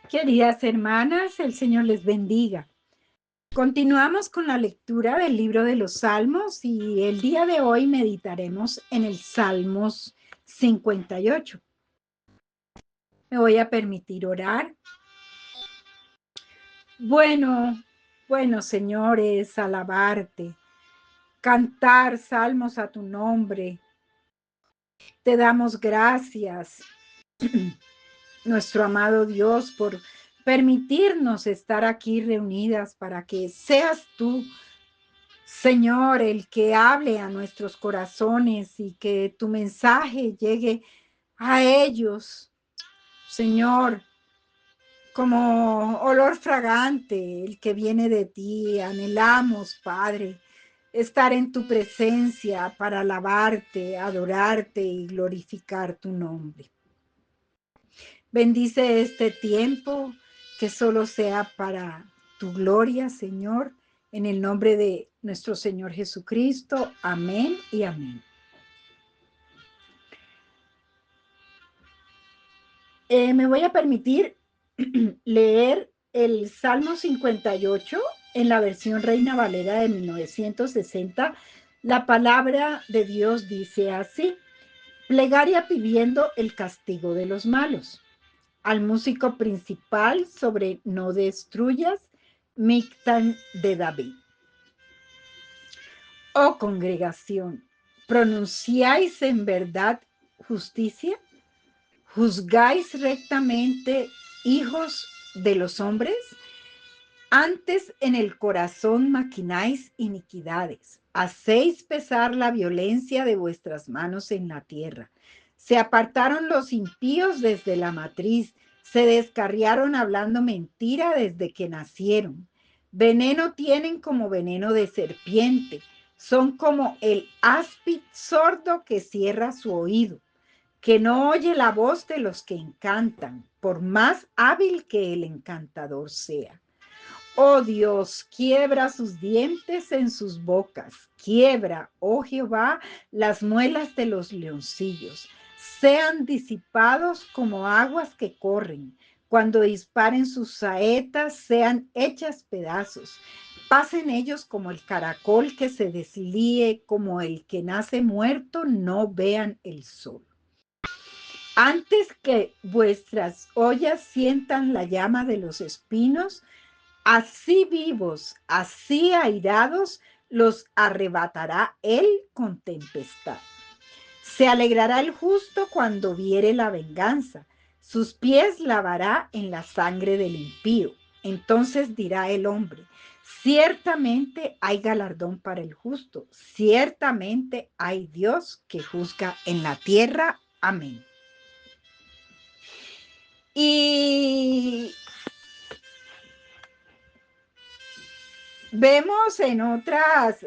Queridas hermanas, el Señor les bendiga. Continuamos con la lectura del libro de los Salmos y el día de hoy meditaremos en el Salmos 58. Me voy a permitir orar. Bueno, señores, alabarte, cantar salmos a tu nombre. Te damos gracias, nuestro amado Dios, por permitirnos estar aquí reunidas para que seas tú, Señor, el que hable a nuestros corazones y que tu mensaje llegue a ellos, Señor, como olor fragante, el que viene de ti. Anhelamos, Padre, estar en tu presencia para alabarte, adorarte y glorificar tu nombre. Bendice este tiempo, que solo sea para tu gloria, Señor, en el nombre de nuestro Señor Jesucristo. Amén y amén. Me voy a permitir leer el Salmo 58 en la versión Reina Valera de 1960. La palabra de Dios dice así: plegaria pidiendo el castigo de los malos. Al músico principal sobre no destruyas, Mictán de David. Oh congregación, ¿pronunciáis en verdad justicia? ¿Juzgáis rectamente, hijos de los hombres? Antes en el corazón maquináis iniquidades, hacéis pesar la violencia de vuestras manos en la tierra. Se apartaron los impíos desde la matriz, se descarriaron hablando mentira desde que nacieron. Veneno tienen como veneno de serpiente, son como el áspid sordo que cierra su oído, que no oye la voz de los que encantan, por más hábil que el encantador sea. Oh Dios, quiebra sus dientes en sus bocas, quiebra, oh Jehová, las muelas de los leoncillos, sean disipados como aguas que corren, cuando disparen sus saetas sean hechas pedazos, pasen ellos como el caracol que se deslíe, como el que nace muerto, no vean el sol. Antes que vuestras ollas sientan la llama de los espinos, así vivos, así airados, los arrebatará él con tempestad. Se alegrará el justo cuando viere la venganza, sus pies lavará en la sangre del impío. Entonces dirá el hombre: ciertamente hay galardón para el justo, ciertamente hay Dios que juzga en la tierra. Amén. Y vemos en otras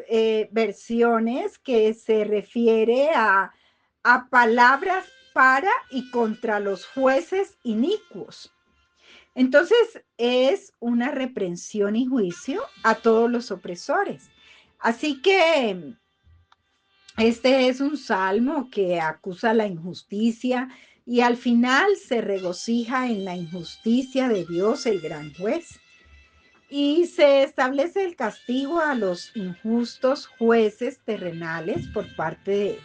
versiones que se refiere a palabras para y contra los jueces inicuos. Entonces es una reprensión y juicio a todos los opresores. Así que este es un salmo que acusa la injusticia y al final se regocija en la injusticia de Dios, el gran juez. Y se establece el castigo a los injustos jueces terrenales por parte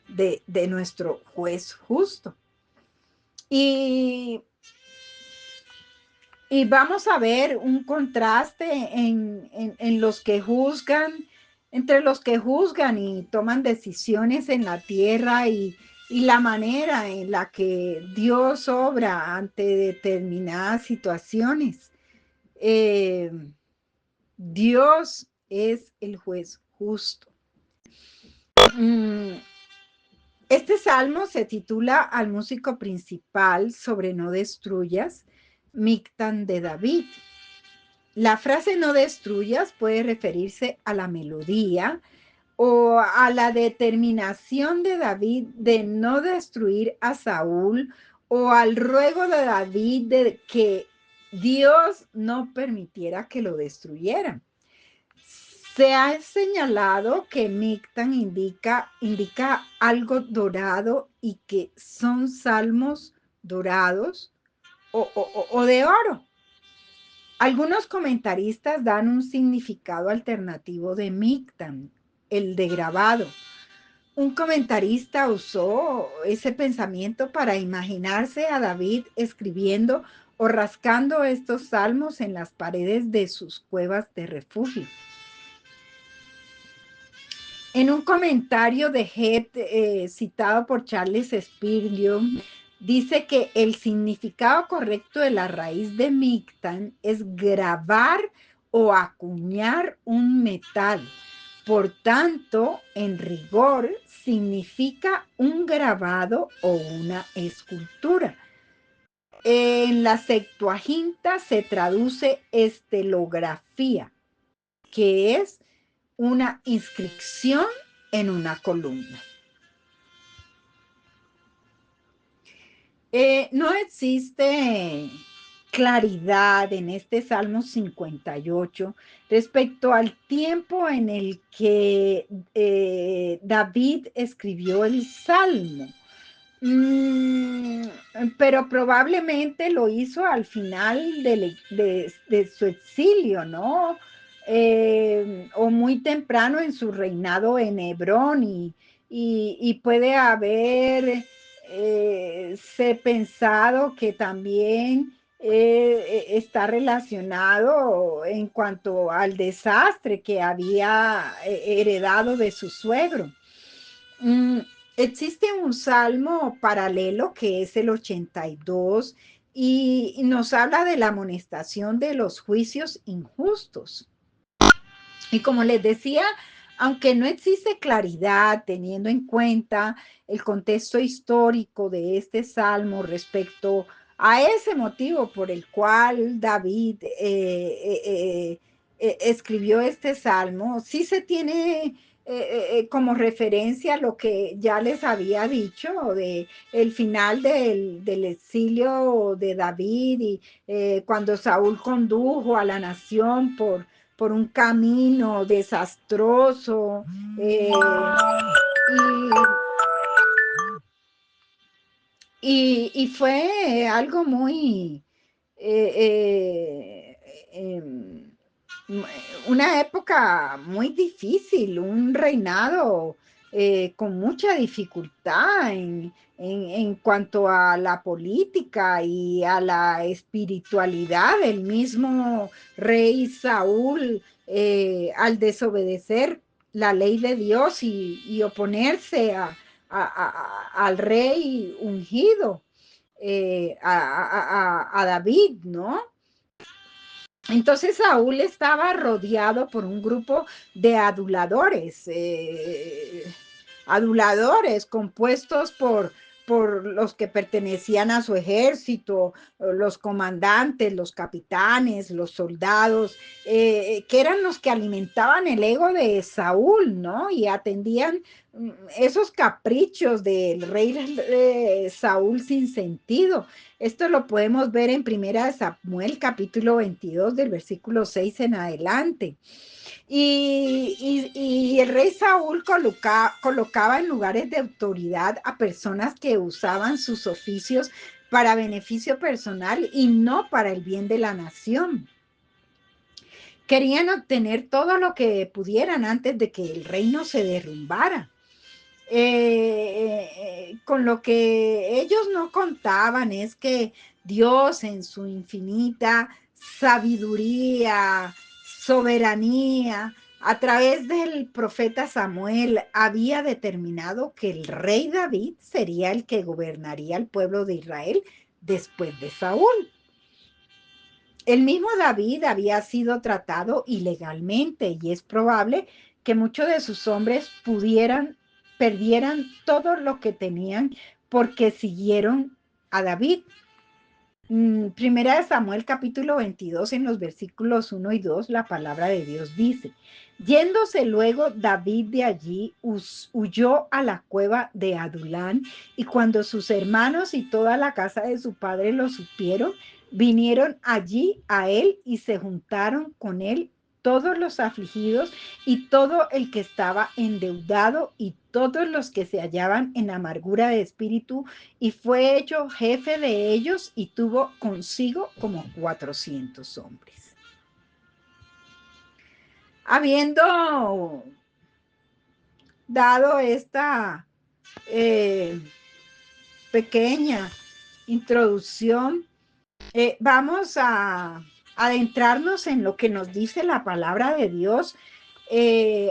de nuestro juez justo. Y vamos a ver un contraste en los que juzgan, entre los que juzgan y toman decisiones en la tierra y la manera en la que Dios obra ante determinadas situaciones. Dios es el juez justo. Este salmo se titula Al músico principal sobre no destruyas, Mictán de David. La frase no destruyas puede referirse a la melodía o a la determinación de David de no destruir a Saúl, o al ruego de David de que Dios no permitiera que lo destruyeran. Se ha señalado que Mictán indica algo dorado y que son salmos dorados o de oro. Algunos comentaristas dan un significado alternativo de Mictán, el de grabado. Un comentarista usó ese pensamiento para imaginarse a David escribiendo o rascando estos salmos en las paredes de sus cuevas de refugio. En un comentario de Head, citado por Charles Spurgeon, dice que el significado correcto de la raíz de Mictán es grabar o acuñar un metal. Por tanto, en rigor, significa un grabado o una escultura. En la Septuaginta se traduce estelografía, que es una inscripción en una columna. No existe claridad en este Salmo 58 respecto al tiempo en el que David escribió el Salmo. Pero probablemente lo hizo al final de su exilio, ¿no? O muy temprano en su reinado en Hebrón y puede haber se pensado que también está relacionado en cuanto al desastre que había heredado de su suegro. Mm, Existe un salmo paralelo que es el 82 y nos habla de la amonestación de los juicios injustos. Y como les decía, aunque no existe claridad teniendo en cuenta el contexto histórico de este salmo respecto a ese motivo por el cual David escribió este salmo, sí se tiene como referencia lo que ya les había dicho de el final del exilio de David y cuando Saúl condujo a la nación por un camino desastroso y fue algo muy eh, em, una época muy difícil, un reinado con mucha dificultad en cuanto a la política y a la espiritualidad del mismo rey Saúl al desobedecer la ley de Dios y oponerse al rey ungido, a David, ¿no? Entonces Saúl estaba rodeado por un grupo de aduladores compuestos por los que pertenecían a su ejército, los comandantes, los capitanes, los soldados, que eran los que alimentaban el ego de Saúl, ¿no? Y atendían esos caprichos del rey Saúl sin sentido. Esto lo podemos ver en Primera de Samuel, capítulo 22, del versículo 6 en adelante. Y el rey Saúl colocaba en lugares de autoridad a personas que usaban sus oficios para beneficio personal y no para el bien de la nación. Querían obtener todo lo que pudieran antes de que el reino se derrumbara. Con lo que ellos no contaban es que Dios en su infinita sabiduría, soberanía, a través del profeta Samuel, había determinado que el rey David sería el que gobernaría el pueblo de Israel después de Saúl. El mismo David había sido tratado ilegalmente y es probable que muchos de sus hombres perdieran todo lo que tenían porque siguieron a David. Primera de Samuel capítulo 22 en los versículos 1 y 2 la palabra de Dios dice: yéndose luego David de allí, huyó a la cueva de Adulán, y cuando sus hermanos y toda la casa de su padre lo supieron, vinieron allí a él y se juntaron con él todos los afligidos y todo el que estaba endeudado y todos los que se hallaban en amargura de espíritu, y fue hecho jefe de ellos y tuvo consigo como 400 hombres. Habiendo dado esta pequeña introducción, vamos a adentrarnos en lo que nos dice la palabra de Dios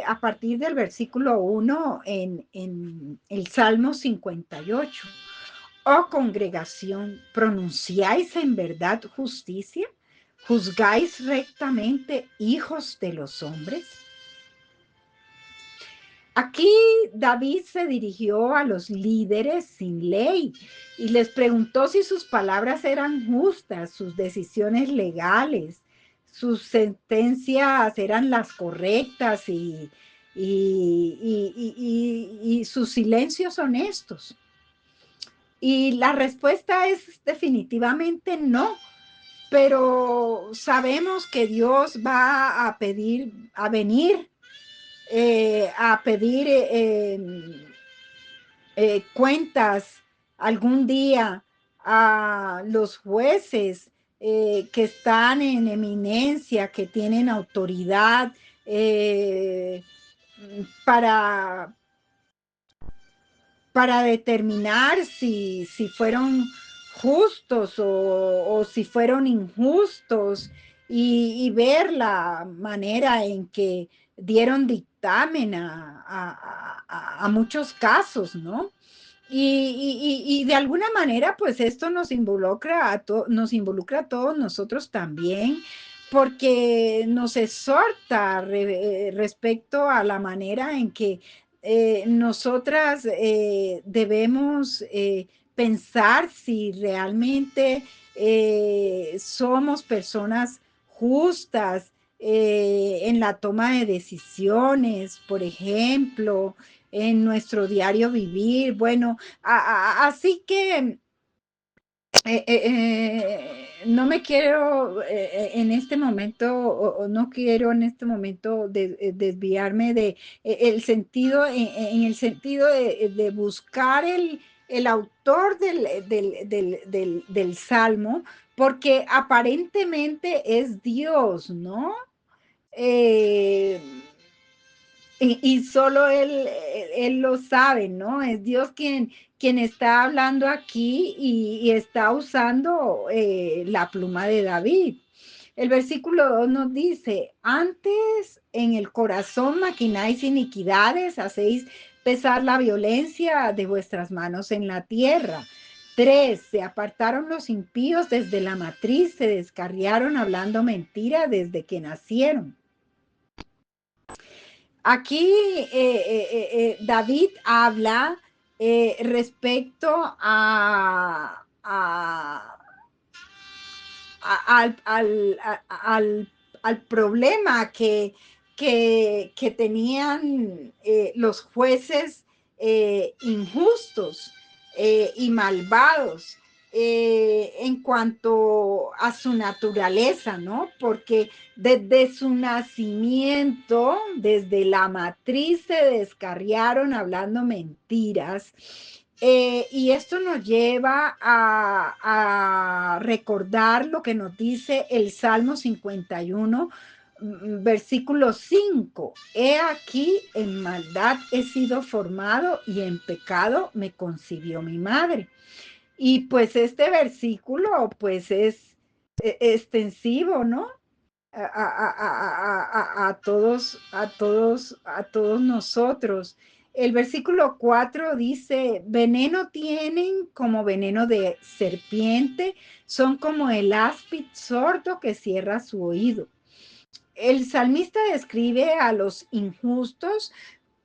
a partir del versículo 1 en el Salmo 58. Oh congregación, ¿pronunciáis en verdad justicia? ¿Juzgáis rectamente, hijos de los hombres? Aquí David se dirigió a los líderes sin ley y les preguntó si sus palabras eran justas, sus decisiones legales, sus sentencias eran las correctas y sus silencios honestos. Y la respuesta es definitivamente no, pero sabemos que Dios va a venir a pedir cuentas algún día a los jueces que están en eminencia, que tienen autoridad para, para determinar si fueron justos o si fueron injustos y ver la manera en que dieron dictamen a muchos casos, ¿no? Y de alguna manera, pues esto nos involucra nos involucra a todos nosotros también, porque nos exhorta respecto a la manera en que nosotras debemos pensar si realmente somos personas justas en la toma de decisiones, por ejemplo, en nuestro diario vivir. Bueno, así que no me quiero en este momento, o no quiero en este momento desviarme de el sentido, en el sentido de buscar el autor del Salmo, porque aparentemente es Dios, ¿no? Y solo él lo sabe, ¿no? Es Dios quien está hablando aquí y está usando la pluma de David. El versículo 2 nos dice: antes en el corazón maquináis iniquidades, hacéis pesar la violencia de vuestras manos en la tierra. 3, se apartaron los impíos desde la matriz, se descarriaron hablando mentira desde que nacieron. Aquí David habla respecto al problema que tenían los jueces injustos y malvados en cuanto a su naturaleza, ¿no? Porque desde su nacimiento, desde la matriz, se descarriaron hablando mentiras. Y esto nos lleva a recordar lo que nos dice el Salmo 51, versículo 5. He aquí, en maldad he sido formado y en pecado me concibió mi madre. Y pues este versículo pues es extensivo, ¿no? A todos nosotros. El versículo 4 dice: veneno tienen como veneno de serpiente, son como el áspid sordo que cierra su oído. El salmista describe a los injustos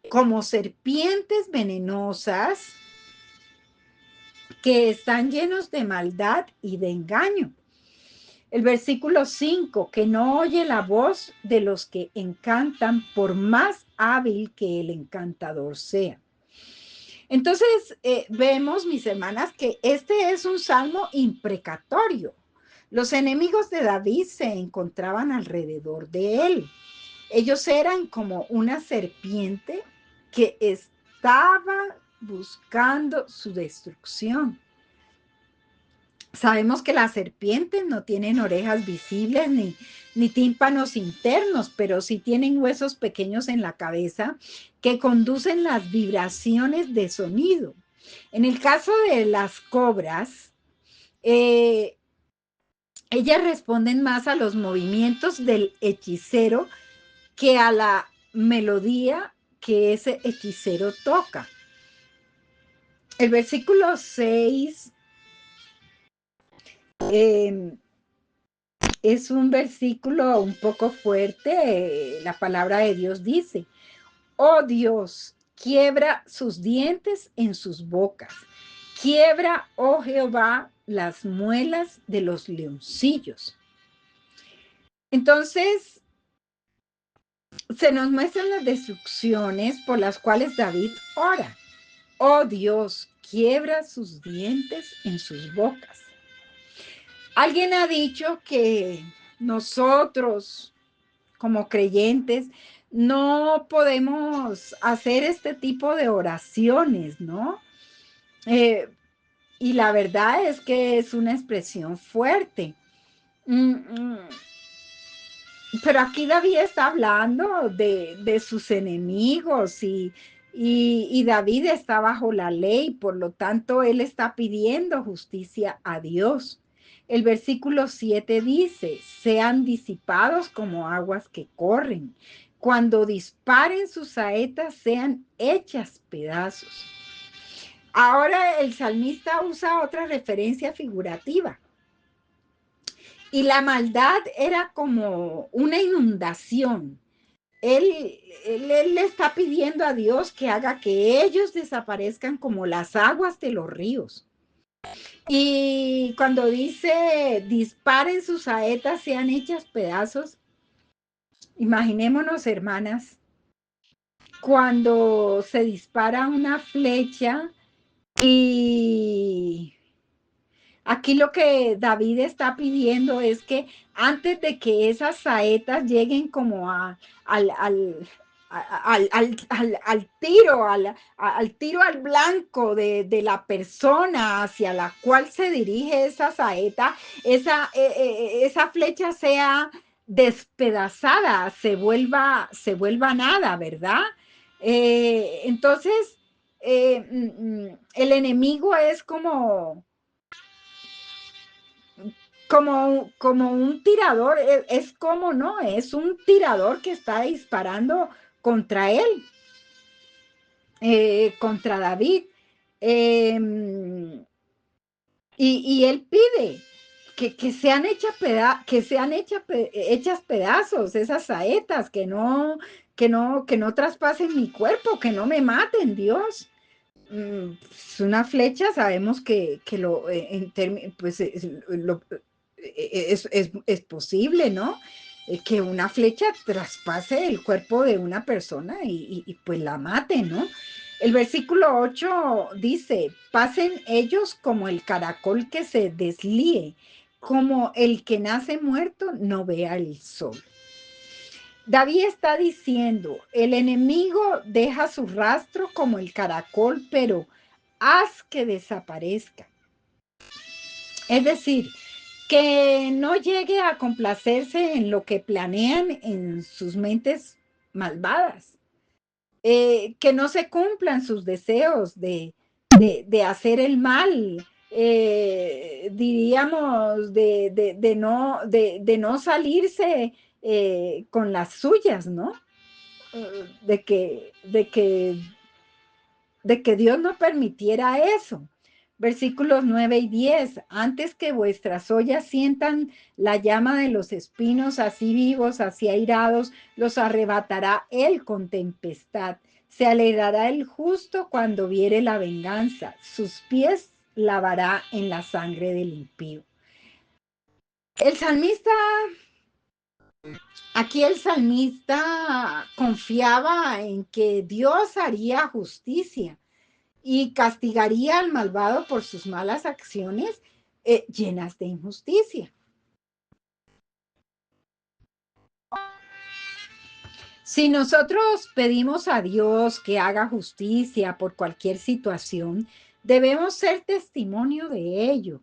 como serpientes venenosas que están llenos de maldad y de engaño. El versículo 5, que no oye la voz de los que encantan, por más hábil que el encantador sea. Entonces, vemos, mis hermanas, que este es un salmo imprecatorio. Los enemigos de David se encontraban alrededor de él. Ellos eran como una serpiente que estaba buscando su destrucción. Sabemos que las serpientes no tienen orejas visibles ni tímpanos internos, pero sí tienen huesos pequeños en la cabeza que conducen las vibraciones de sonido. En el caso de las cobras, eh, ellas responden más a los movimientos del hechicero que a la melodía que ese hechicero toca. El versículo 6 es un versículo un poco fuerte. La palabra de Dios dice: oh Dios, quiebra sus dientes en sus bocas. Quiebra, oh Jehová, las muelas de los leoncillos. Entonces, se nos muestran las destrucciones por las cuales David ora. Oh Dios, quiebra sus dientes en sus bocas. Alguien ha dicho que nosotros, como creyentes, no podemos hacer este tipo de oraciones, ¿no? Y la verdad es que es una expresión fuerte. Mm, mm. Pero aquí David está hablando de sus enemigos y David está bajo la ley, por lo tanto él está pidiendo justicia a Dios. El versículo 7 dice: sean disipados como aguas que corren. Cuando disparen sus saetas, sean hechas pedazos. Ahora el salmista usa otra referencia figurativa. Y la maldad era como una inundación. Él le está pidiendo a Dios que haga que ellos desaparezcan como las aguas de los ríos. Y cuando dice disparen sus saetas, sean hechas pedazos, imaginémonos, hermanas, cuando se dispara una flecha y aquí lo que David está pidiendo es que antes de que esas saetas lleguen como al tiro, al tiro al blanco de la persona hacia la cual se dirige esa saeta, esa flecha sea despedazada, se vuelva nada, ¿verdad? Entonces, el enemigo es como un tirador, es como, ¿no? Es un tirador que está disparando contra él, contra David. Eh, y él pide que sean hechas pedazos esas saetas, que no traspasen mi cuerpo, que no me maten, Dios. Es una flecha, sabemos que pues es posible, ¿no? Que una flecha traspase el cuerpo de una persona y pues la mate, ¿no? El versículo 8 dice: pasen ellos como el caracol que se deslíe, como el que nace muerto no vea el sol. David está diciendo: el enemigo deja su rastro como el caracol, pero haz que desaparezca. Es decir, que no llegue a complacerse en lo que planean en sus mentes malvadas, que no se cumplan sus deseos de hacer el mal, diríamos, de no salirse con las suyas, ¿no? De que Dios no permitiera eso. Versículos 9 y 10: antes que vuestras ollas sientan la llama de los espinos, así vivos, así airados, los arrebatará él con tempestad. Se alegrará el justo cuando viere la venganza, sus pies lavará en la sangre del impío. Aquí el salmista confiaba en que Dios haría justicia y castigaría al malvado por sus malas acciones llenas de injusticia. Si nosotros pedimos a Dios que haga justicia por cualquier situación, debemos ser testimonio de ello.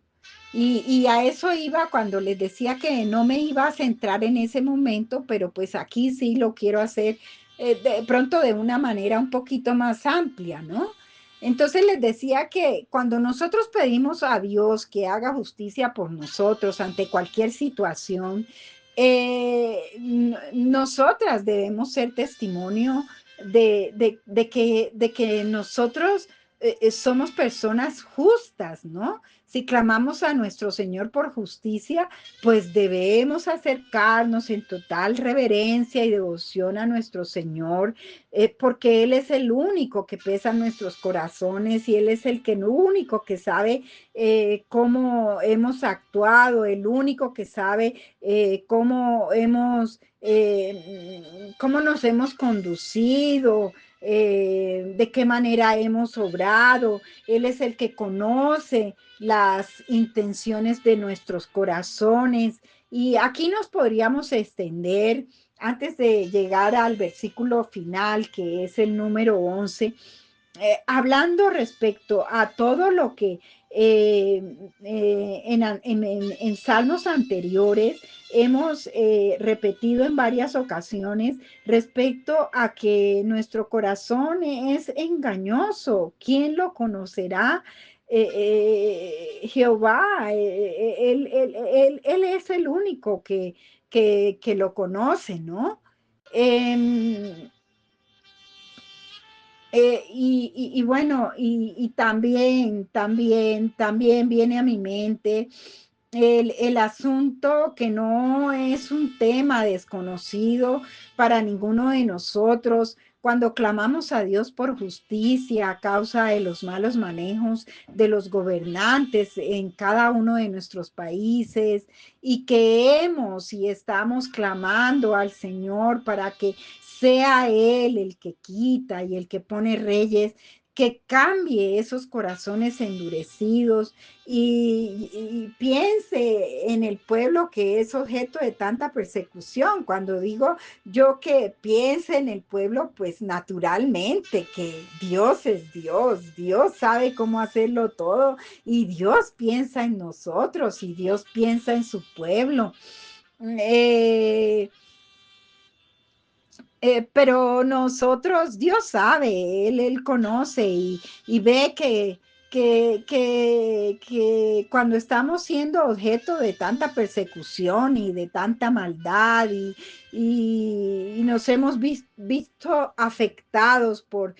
Y a eso iba cuando les decía que no me iba a centrar en ese momento, pero pues aquí sí lo quiero hacer de pronto de una manera un poquito más amplia, ¿no? Entonces les decía que cuando nosotros pedimos a Dios que haga justicia por nosotros ante cualquier situación, nosotras debemos ser testimonio de que nosotros somos personas justas, ¿no? Si clamamos a nuestro Señor por justicia, pues debemos acercarnos en total reverencia y devoción a nuestro Señor, porque Él es el único que pesa nuestros corazones y Él es el que único que sabe cómo hemos actuado, el único que sabe cómo nos hemos conducido, de qué manera hemos obrado. Él es el que conoce las intenciones de nuestros corazones. Y aquí nos podríamos extender antes de llegar al versículo final, que es el número 11, hablando respecto a todo lo que en salmos anteriores hemos repetido en varias ocasiones respecto a que nuestro corazón es engañoso. ¿Quién lo conocerá? Jehová, él es el único que lo conoce, ¿no? Em, y bueno, y también viene a mi mente el asunto que no es un tema desconocido para ninguno de nosotros. Cuando clamamos a Dios por justicia a causa de los malos manejos de los gobernantes en cada uno de nuestros países y que hemos y estamos clamando al Señor para que sea Él el que quita y el que pone reyes, que cambie esos corazones endurecidos y piense en el pueblo que es objeto de tanta persecución. Cuando digo yo que piense en el pueblo, pues naturalmente que Dios es Dios, Dios sabe cómo hacerlo todo y Dios piensa en nosotros y Dios piensa en su pueblo. Eh, pero nosotros, Dios sabe, Él conoce y ve que cuando estamos siendo objeto de tanta persecución y de tanta maldad y nos hemos visto afectados por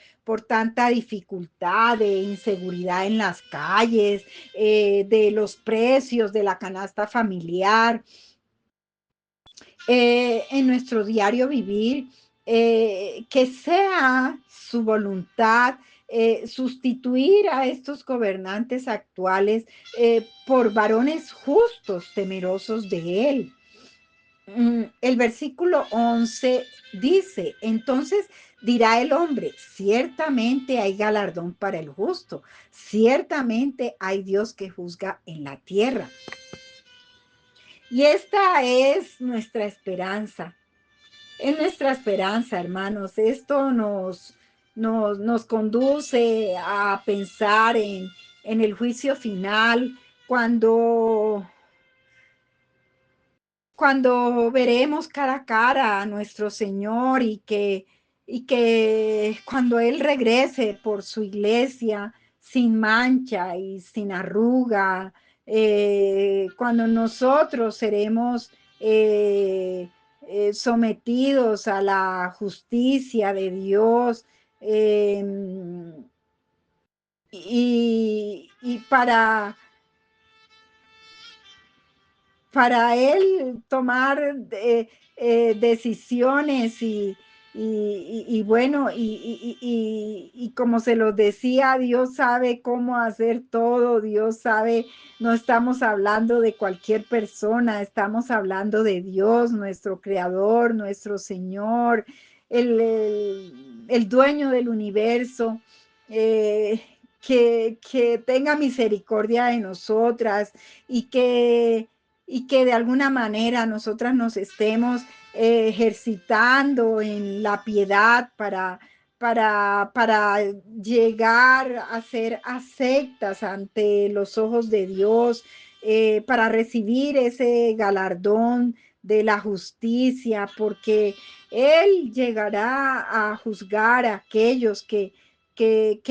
tanta dificultad de inseguridad en las calles, de los precios de la canasta familiar, en nuestro diario vivir, que sea su voluntad sustituir a estos gobernantes actuales por varones justos, temerosos de él. El versículo 11 dice, entonces dirá el hombre, ciertamente hay galardón para el justo, ciertamente hay Dios que juzga en la tierra. Y esta es nuestra esperanza. Es nuestra esperanza, hermanos. Esto nos conduce a pensar en el juicio final, cuando, cuando veremos cara a cara a nuestro Señor y que cuando Él regrese por su iglesia sin mancha y sin arruga, cuando nosotros seremos sometidos a la justicia de Dios, eh, y para él tomar decisiones y bueno, y como se los decía, Dios sabe cómo hacer todo, Dios sabe, no estamos hablando de cualquier persona, estamos hablando de Dios, nuestro creador, nuestro Señor, el dueño del universo. Que tenga misericordia de nosotras y y que de alguna manera nosotras nos estemos ejercitando en la piedad para llegar a ser aceptas ante los ojos de Dios, para recibir ese galardón de la justicia, porque Él llegará a juzgar a aquellos que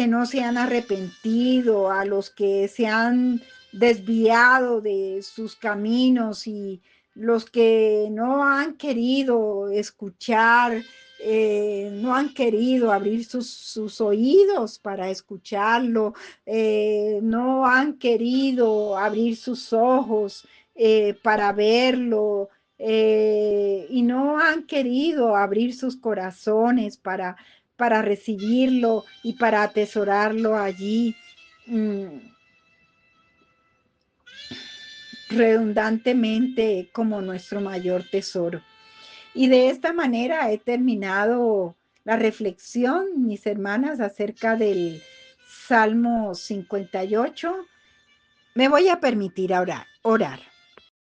no se han arrepentido, a los que se han desviado de sus caminos y los que no han querido escuchar, no han querido abrir sus oídos para escucharlo, no han querido abrir sus ojos para verlo, y no han querido abrir sus corazones para recibirlo y para atesorarlo allí. Redundantemente como nuestro mayor tesoro. Y de esta manera he terminado la reflexión, mis hermanas, acerca del Salmo 58. Me voy a permitir orar.